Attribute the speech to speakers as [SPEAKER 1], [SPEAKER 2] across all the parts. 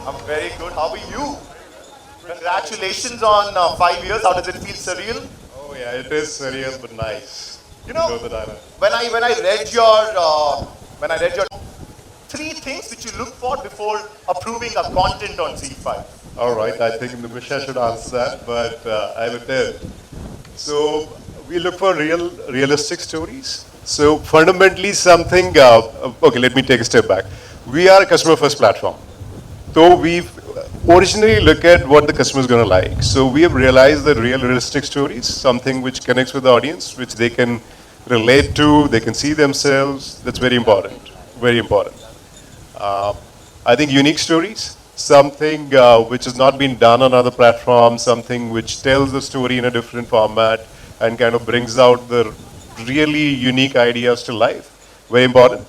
[SPEAKER 1] I'm very good. How are you? Congratulations on 5 years. How does it feel? Surreal?
[SPEAKER 2] Oh yeah, it is surreal but nice.
[SPEAKER 1] You know,
[SPEAKER 2] The dialogue.
[SPEAKER 1] when I read your three things which you look for before approving a content on ZEE5.
[SPEAKER 2] All right, I think Nimisha should answer that, but I will tell. So we look for realistic stories. So fundamentally something, okay, let me take a step back. We are a customer first platform. So we originally look at what the customer is going to like. So we have realized that realistic stories, something which connects with the audience, which they can relate to, they can see themselves, that's very important, very important. I think unique stories, something which has not been done on other platforms, something which tells the story in a different format and kind of brings out the really unique ideas to life. Very important.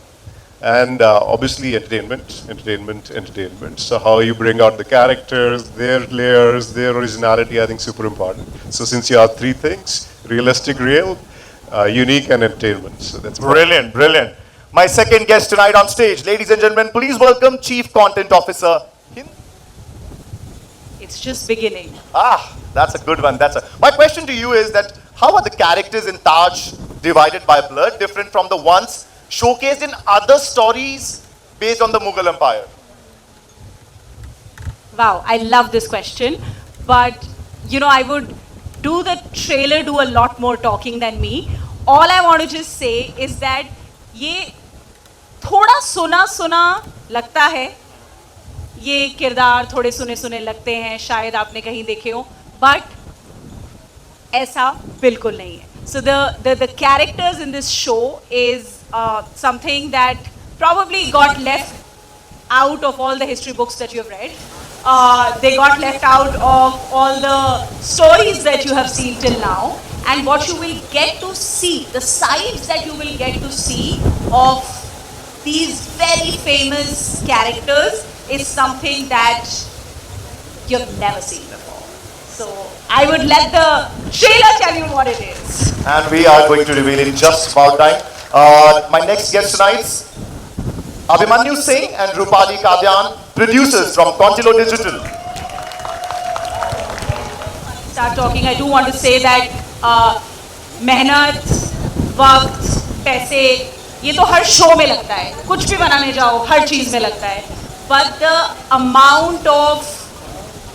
[SPEAKER 2] And obviously entertainment. So how you bring out the characters, their layers, their originality, I think super important. So since you have three things, realistic, real, unique and entertainment. So that's
[SPEAKER 1] Brilliant, brilliant. My second guest tonight on stage, ladies and gentlemen, please welcome Chief Content Officer.
[SPEAKER 3] It's just beginning.
[SPEAKER 1] That's a good one. My question to you is that how are the characters in Taj divided by blood different from the ones showcased in other stories based on the Mughal Empire?
[SPEAKER 3] Wow, I love this question. But, I would do the trailer do a lot more talking than me. All I want to just say is that ये थोड़ा सुना सुना लगता है, ये किरदार थोड़े सुने सुने लगते हैं, शायद आपने कहीं देखे हो, but ऐसा बिल्कुल नहीं है. So the characters in this show is something that probably got left out of all the history books that you have read. They got left out of all the stories that you have seen till now. And what you will get to see, the sides that you will get to see of these very famous characters is something that you've never seen before. So I would let the trailer tell you what it is.
[SPEAKER 1] And we are going to reveal in just about time. My next guest tonight, Abhimanyu Singh and Rupali Kadyan, producers from Contilo Digital.
[SPEAKER 3] Start talking, I do want to say that मेहनत, वक्त, पैसे, ये तो हर show में लगता है. कुछ भी बनाने जाओ, हर चीज़ में लगता है. But the amount of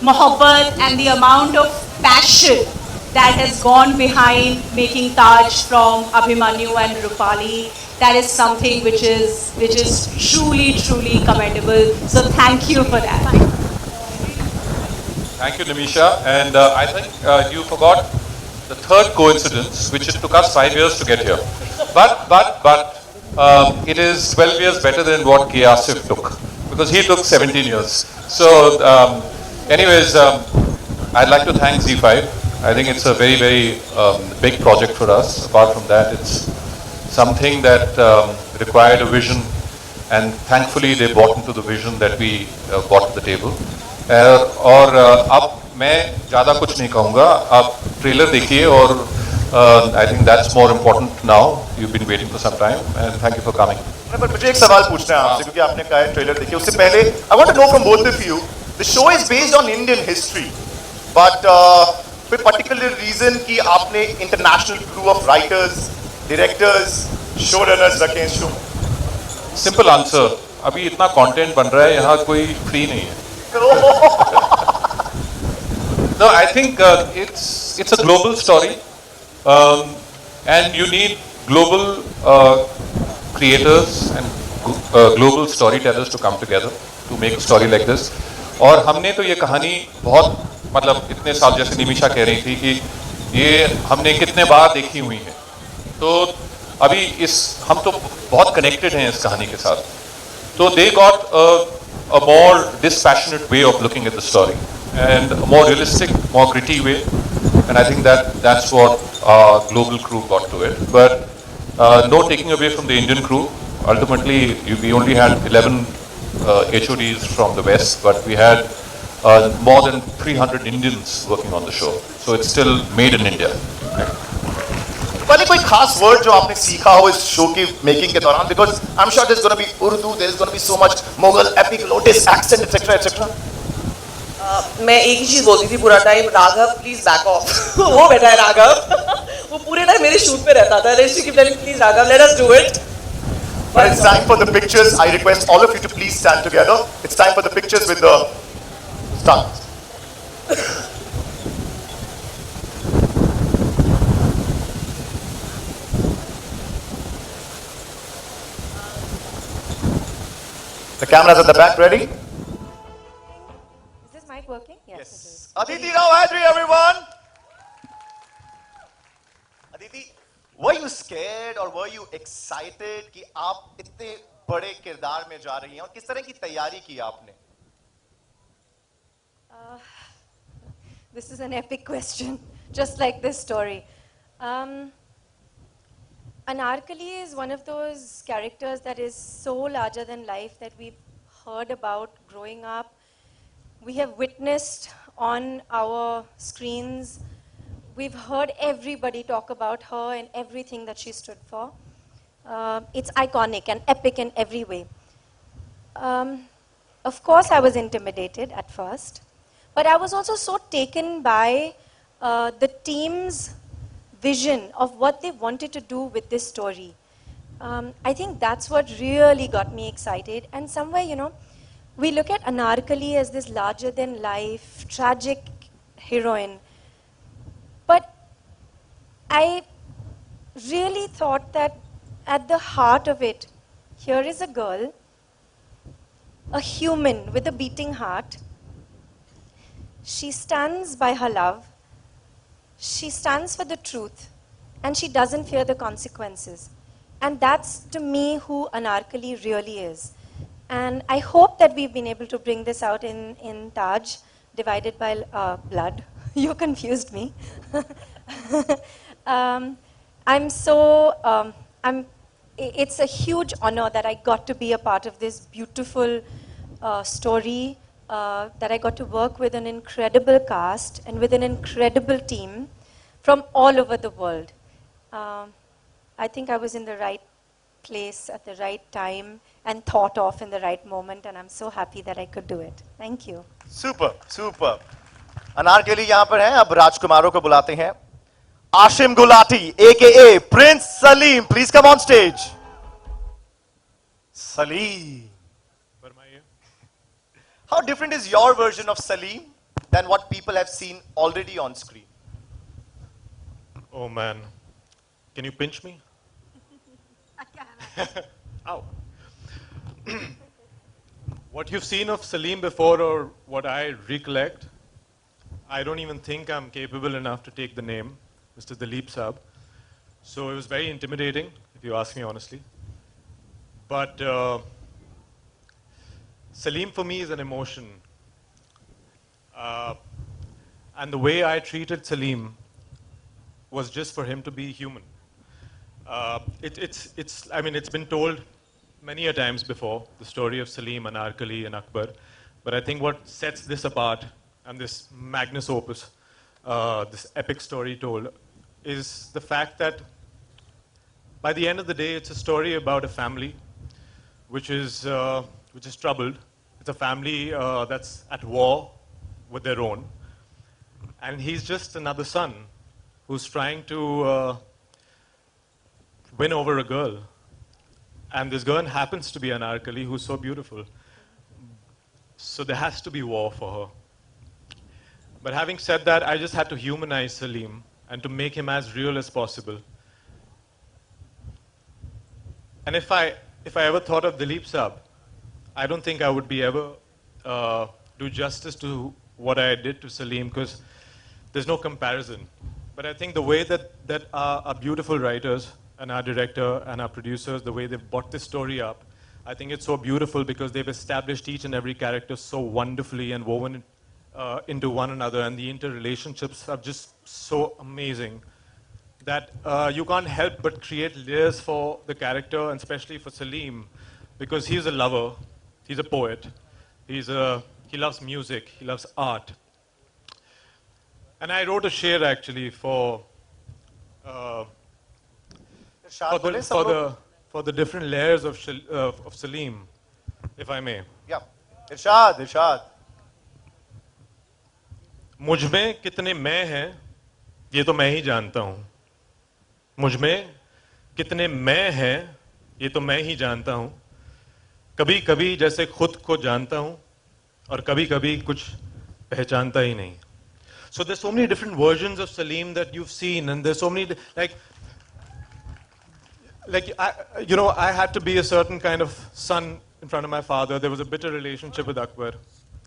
[SPEAKER 3] mohabbat and the amount of passion that has gone behind making Taj from Abhimanyu and Rupali, that is something which is truly commendable. So thank you for that.
[SPEAKER 4] Thank you, Nimisha. And I think you forgot the third coincidence, which it took us 5 years to get here. But it is 12 years better than what K. Asif took, because he took 17 years. So anyways, I'd like to thank ZEE5. I think it's a very big project for us. Apart from that, it's something that required a vision, and thankfully they bought into the vision that we brought to the table. और अब मैं ज़्यादा कुछ नहीं कहूँगा, आप trailer देखिए और I think that's more important now. You've been waiting for some time, and thank you for coming.
[SPEAKER 1] पर मुझे एक सवाल पूछना है आपसे, क्योंकि आपने कहा है ट्रेलर देखिए. उससे पहले I want to know from both of you. The show is based on Indian history, but कोई particular reason कि आपने international crew of writers, directors, showrunners रखे हैं show?
[SPEAKER 4] Simple answer. अभी इतना content बन रहा है, यहाँ कोई free नहीं है. No, I think it's a global story, and you need global creators and global storytellers to come together to make a story like this. और हमने तो ये कहानी बहुत मतलब इतने साल, जैसे निमिषा कह रही थी कि ये हमने कितने बार देखी हुई है, तो अभी हम तो बहुत कनेक्टेड हैं इस कहानी के साथ. तो they got a more dispassionate way of looking at the story, and a more realistic, more gritty way, and I think that's what our global crew got to it. But no taking away from the Indian crew. Ultimately, we only had 11 HODs from the West, but we had more than 300 Indians working on the show. So it's still made in India.
[SPEAKER 1] वाली कोई खास word जो आपने सीखा हो इस show की making के दौरान? Because I'm sure there's going to be Urdu, there's going to be so much Mughal epic lotus accent, etc., etc.
[SPEAKER 5] मैं एक ही चीज बोलती थी पूरा time, Raghav please back of. वो बैठा है राघव, वो पूरे टाइम मेरे शूट पे रहता था. Please Raghav, let us do it.
[SPEAKER 1] But it's time for the pictures. I request all of you to please stand together. It's time for the pictures with the stars. The cameras at the back, ready?
[SPEAKER 6] Is this mic working? Yes. It is.
[SPEAKER 1] Aditi Rao Hydari, everyone. Aditi, were you scared or were you excited कि आप इतने बड़े किरदार में जा रही हैं और किस तरह की तैयारी की आपने?
[SPEAKER 6] This is an epic question, just like this story. Anarkali is one of those characters that is so larger than life that we've heard about growing up. We have witnessed on our screens. We've heard everybody talk about her and everything that she stood for. It's iconic and epic in every way. Of course, I was intimidated at first, but I was also so taken by the team's vision of what they wanted to do with this story. I think that's what really got me excited. And somewhere, you know, we look at Anarkali as this larger than life, tragic heroine. But I really thought that at the heart of it, here is a girl, a human with a beating heart. She stands by her love. She stands for the truth. And she doesn't fear the consequences. And that's, to me, who Anarkali really is. And I hope that we've been able to bring this out in Taj, divided by blood. You confused me. It's a huge honor that I got to be a part of this beautiful story, that I got to work with an incredible cast and with an incredible team from all over the world. I think I was in the right place at the right time and thought of in the right moment, and I'm so happy that I could do it. Thank you.
[SPEAKER 1] Super, super. Anarkali यहाँ पर हैं, अब राजकुमारों को बुलाते हैं. Ashim Gulati, AKA Prince Salim, please come on stage. Salim. How different is your version of Salim than what people have seen already on screen?
[SPEAKER 7] Oh man, can you pinch me?
[SPEAKER 6] I can.
[SPEAKER 7] Ow. What you've seen of Salim before, or what I recollect, I don't even think I'm capable enough to take the name, Mr. Dileep Sab. So it was very intimidating, if you ask me honestly. But Salim for me is an emotion. And the way I treated Salim was just for him to be human. It's been told many a times before, the story of Salim, Anarkali, and Akbar. But I think what sets this apart, and this magnus opus, this epic story told, is the fact that by the end of the day, it's a story about a family which is troubled. It's a family that's at war with their own. And he's just another son who's trying to win over a girl. And this girl happens to be Anarkali, who's so beautiful. So there has to be war for her. But having said that, I just had to humanize Salim and to make him as real as possible. And if I ever thought of Dileep Sab, I don't think I would be ever do justice to what I did to Salim, because there's no comparison. But I think the way that our beautiful writers and our director and our producers, the way they've brought this story up, I think it's so beautiful because they've established each and every character so wonderfully and woven into one another, and the interrelationships are just so amazing that you can't help but create layers for the character, and especially for Salim, because he's a lover, he's a poet, he loves music, he loves art. And I wrote a share actually for the different layers of Salim, if I may.
[SPEAKER 1] Yeah. Irshad.
[SPEAKER 7] मुझ में कितने मैं हैं ये तो मैं ही जानता हूं. मुझ में कितने मैं हैं ये तो मैं ही जानता हूं. कभी कभी जैसे खुद को जानता हूं और कभी कभी कुछ पहचानता ही नहीं. So there's so many different versions of Salim that you've seen, and there's so many I had to be a certain kind of son in front of my father. There was a bitter relationship with Akbar.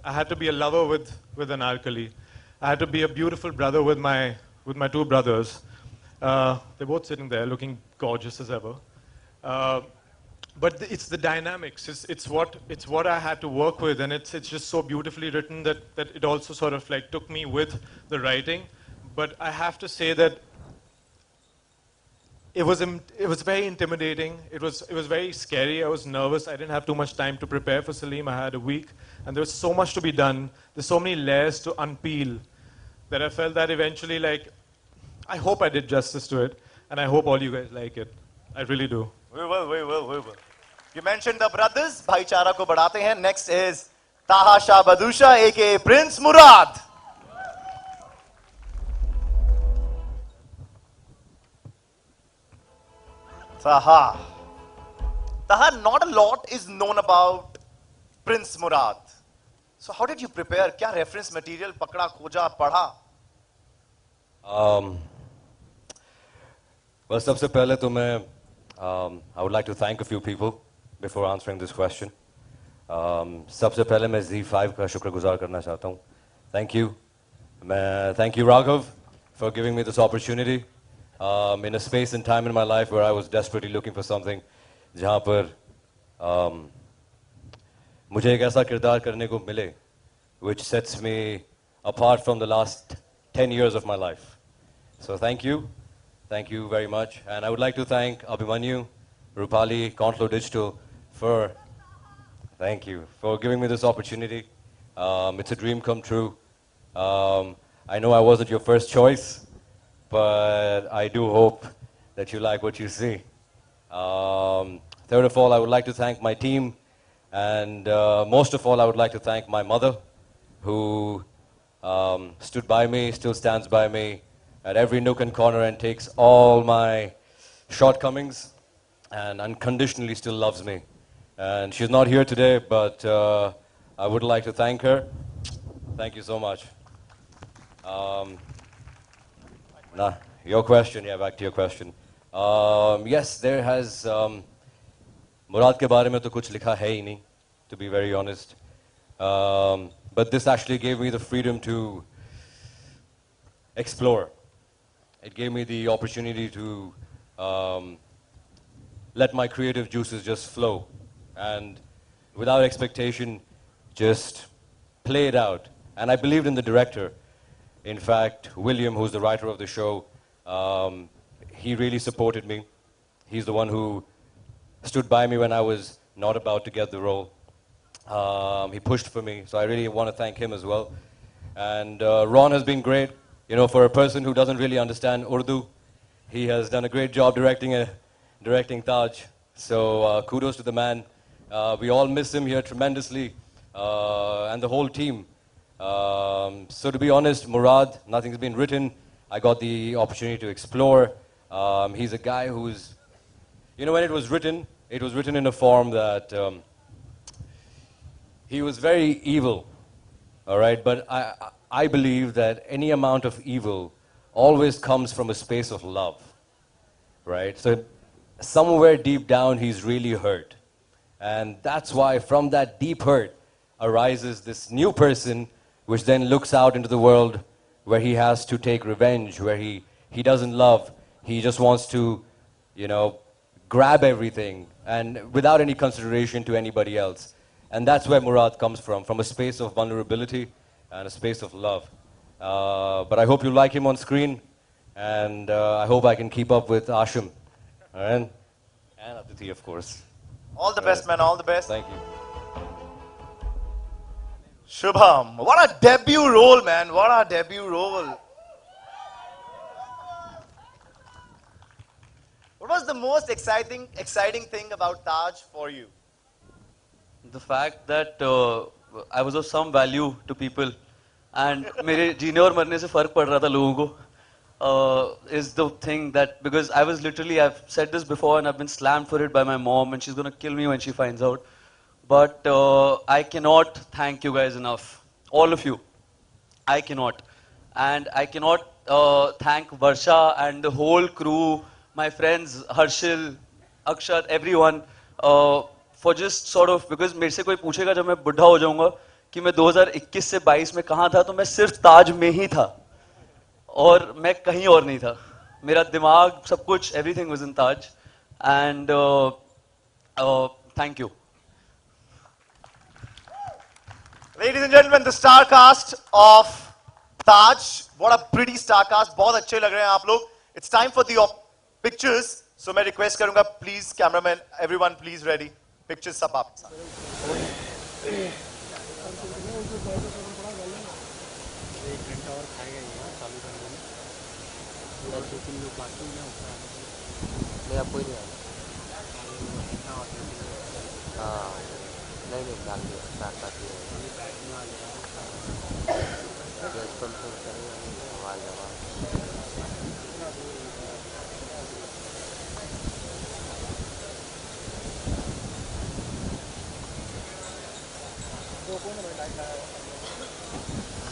[SPEAKER 7] I had to be a lover with Anarkali. I had to be a beautiful brother with my two brothers. They're both sitting there looking gorgeous as ever. But it's the dynamics. It's what I had to work with, and it's just so beautifully written that it also sort of like took me with the writing. But I have to say that it was very intimidating. It was very scary. I was nervous. I didn't have too much time to prepare for Salim. I had a week, and there was so much to be done. There's so many layers to unpeel that I felt that eventually, like, I hope I did justice to it, and I hope all you guys like it. I really do.
[SPEAKER 1] We will. You mentioned the brothers. भाईचारा को बढ़ाते हैं. Next is Taha Shah Badusha, aka Prince Murad. Taha, not a lot is known about Prince Murad. So how did you prepare? क्या reference material पकड़ा, खोजा, पढ़ा?
[SPEAKER 8] Well, सबसे पहले तो मैं I would like to thank a few people before answering this question. सबसे पहले मैं ZEE5 का शुक्रगुजार करना चाहता हूँ. Thank you. Thank you, Raghav, for giving me this opportunity. In a space and time in my life where I was desperately looking for something, जहाँ पर मुझे एक ऐसा किरदार करने को मिले, which sets me apart from the last 10 years of my life. So thank you. Thank you very much. And I would like to thank Abhimanyu, Rupali, Contlo Digital for giving me this opportunity. It's a dream come true. I know I wasn't your first choice, but I do hope that you like what you see. Third of all, I would like to thank my team, and most of all, I would like to thank my mother, who stood by me, still stands by me at every nook and corner and takes all my shortcomings and unconditionally still loves me. And she's not here today, but I would like to thank her. Thank you so much. Your question, back to your question. Yes, there has Murad ke baare mein to kuch likha hai hi nahi, to be very honest. But this actually gave me the freedom to explore. It gave me the opportunity to let my creative juices just flow and without expectation just play it out. And I believed in the director. In fact, William, who's the writer of the show, he really supported me. He's the one who stood by me when I was not about to get the role. He pushed for me, so I really want to thank him as well. And Ron has been great. You know, for a person who doesn't really understand Urdu, he has done a great job directing Taj. So kudos to the man. We all miss him here tremendously, and the whole team. So to be honest, Murad, nothing's been written. I got the opportunity to explore. He's a guy who's, you know, when it was written in a form that he was very evil, all right? But I believe that any amount of evil always comes from a space of love, right? So somewhere deep down, he's really hurt. And that's why from that deep hurt arises this new person, which then looks out into the world where he has to take revenge, where he doesn't love. He just wants to, you know, grab everything and without any consideration to anybody else. And that's where Murad comes from a space of vulnerability and a space of love. But I hope you like him on screen, and I hope I can keep up with Ashim, all right? And Aditi, of course.
[SPEAKER 1] All the best, man, all the best.
[SPEAKER 8] Thank you.
[SPEAKER 1] Shubham, what a debut role, man, what a debut role. What was the most exciting thing about Taj for you?
[SPEAKER 9] The fact that I was of some value to people and मेरे जीने और मरने से फर्क पड़ रहा था लोगों को is the thing that because I was literally I've said this before and I've been slammed for it by my mom and she's gonna kill me when she finds out. But I cannot thank you guys enough, all of you. I cannot, and I cannot thank Varsha and the whole crew, my friends Harshil, Akshat, everyone for just sort of because मेरे से कोई पूछेगा जब मैं बुढ़ा हो जाऊंगा कि मैं 2021 से 22 में कहाँ था तो मैं सिर्फ ताज में ही था और मैं कहीं और नहीं था मेरा दिमाग सब कुछ everything was in Taj and thank you.
[SPEAKER 1] Ladies and gentlemen, the star cast of Taj. What a pretty star cast. बहुत अच्छे लग रहे हैं आप लोग. It's time for the pictures. So मैं request करूंगा, please, cameraman, everyone, please ready. Pictures सब आप.
[SPEAKER 10] नहीं आपको ही नहीं आया हाँ नहीं नहीं डाल दिया स्टार्ट कर दिया गैस कंट्रोल करेंगे आवाज़ आवाज़